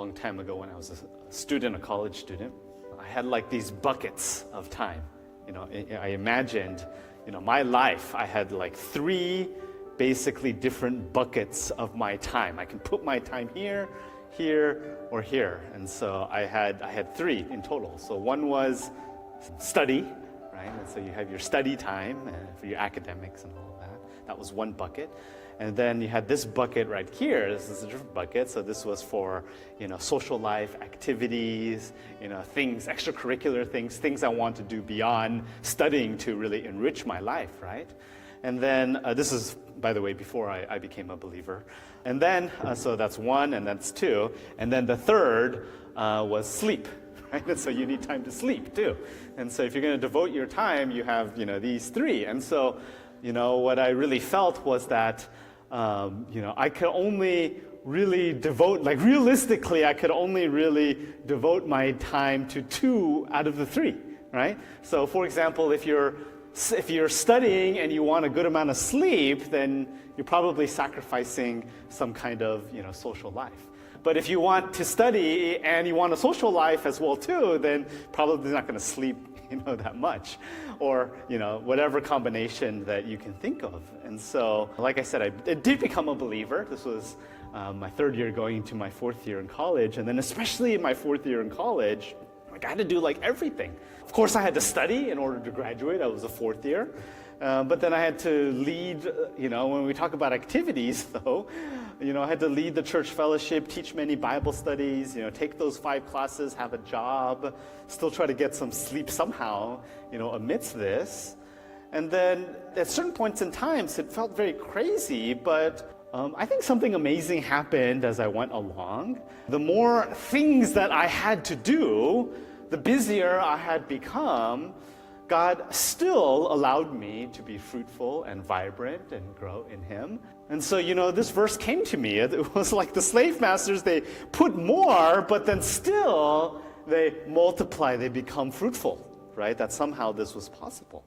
long time ago when I was a student, a college student, I had like these buckets of time. I imagined, my life, I had like 3 basically different buckets of my time. I can put my time here, here, or here. And so I had 3 in total. So one was study, right? And so you have your study time for your academics and all that. That was one bucket. And then you had this bucket right here. This is a different bucket. So this was for, social life, activities, things, extracurricular things I want to do beyond studying to really enrich my life, right? And then this is, by the way, before I became a believer. And then, so that's 1 and that's 2. And then the third was sleep, right? And so you need time to sleep too. And so if you're going to devote your time, you have, these 3. And so, what I really felt was that, I could only really devote, like realistically, I could only really devote my time to 2 out of the 3, right? So for example, if you're studying and you want a good amount of sleep, then you're probably sacrificing some kind of, social life. But if you want to study and you want a social life as well too, then probably not going to sleep, that much, or whatever combination that you can think of. And so, like I said, I did become a believer. This was my 3rd year going into my 4th year in college, and then especially in my 4th year in college, I had to do like everything. Of course, I had to study in order to graduate. I was a 4th year. But then I had to lead, when we talk about activities, though, I had to lead the church fellowship, teach many Bible studies, take those 5 classes, have a job, still try to get some sleep somehow, amidst this. And then at certain points in times, it felt very crazy, but I think something amazing happened as I went along. The more things that I had to do, the busier I had become. God still allowed me to be fruitful and vibrant and grow in Him. And so, this verse came to me. It was like the slave masters, they put more, but then still they multiply, they become fruitful, right? That somehow this was possible.